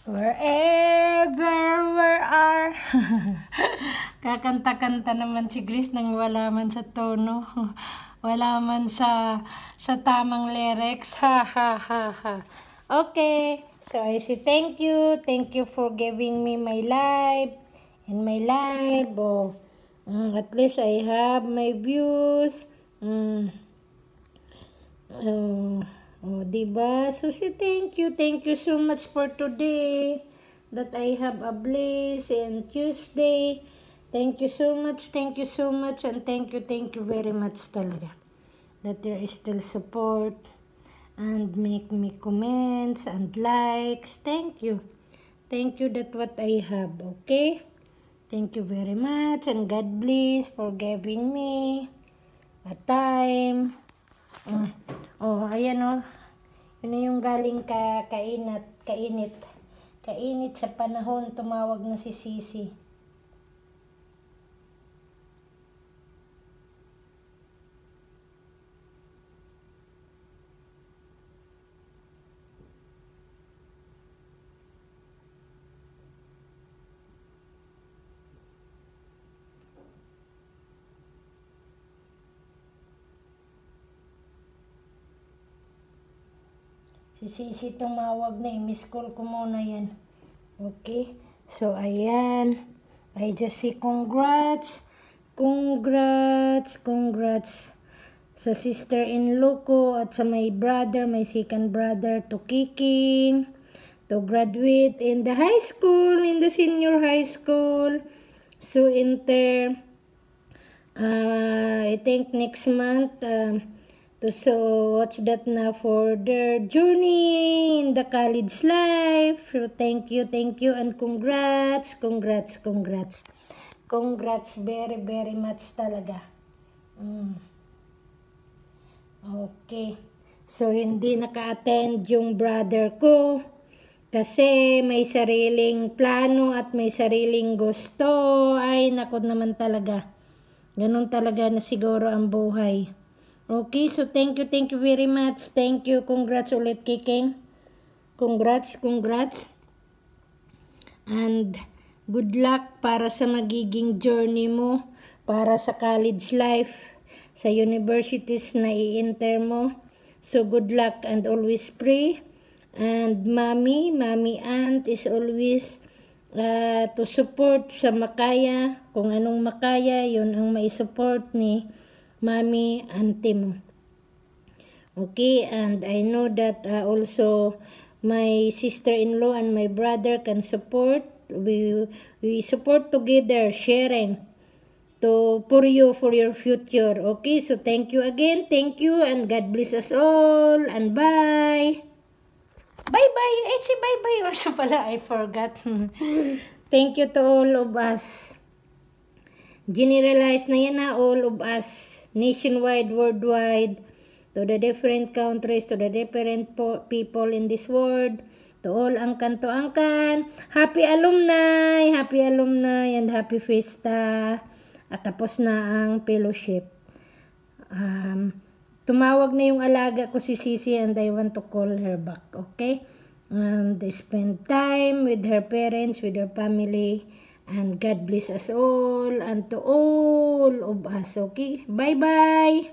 Wherever we are. Kakanta-kanta naman si Grace nang wala man sa tono. Wala man sa tamang lyrics. Ha ha ha ha. Okay. So I say thank you. Thank you for giving me my life. In my life. Oh, at least I have my views. Diba? So, say thank you. Thank you so much for today. That I have a bliss and Tuesday. Thank you so much. Thank you so much. And thank you very much talaga. That there is still support. And make me comments and likes. Thank you. Thank you that what I have. Okay? Thank you very much. And God bless for giving me a time. Ayan Yun na yung galing kainit sa panahon, tumawag na si Sisi. Si Sisi tumawag na, miss call ko muna yan. Okay? So, ayan. I just say congrats sa sister-in-law ko at sa my brother, my second brother to Kiking, to graduate in the high school, in the senior high school. So, I think next month, so what's that na for their journey in the college life. So thank you and congrats very much talaga. Okay, so hindi naka-attend yung brother ko kasi may sariling plano at may sariling gusto. Ay naku naman talaga, ganun talaga na siguro ang buhay. Okay, so thank you very much. Thank you. Congrats ulit, Kiking. Congrats. And good luck para sa magiging journey mo, para sa college life, sa universities na i-enter mo. So good luck and always pray. And mommy aunt is always to support sa makaya. Kung anong makaya, yun ang mai-support ni Mami, auntie mo. Okay, and I know that also my sister-in-law and my brother can support. We support together, sharing for you, for your future. Okay, so thank you again. Thank you and God bless us all. And bye. Bye-bye. Say bye-bye also pala. I forgot. Thank you to all of us. Generalize na yan all of us. Nationwide, worldwide, to the different countries, to the different people in this world, to all angkan to angkan. Happy alumni, and happy fiesta. At tapos na ang fellowship. Tumawag na yung alaga ko si Sisi and I want to call her back, okay? And spend time with her parents, with her family. And God bless us all and to all of us. Okay? Bye-bye!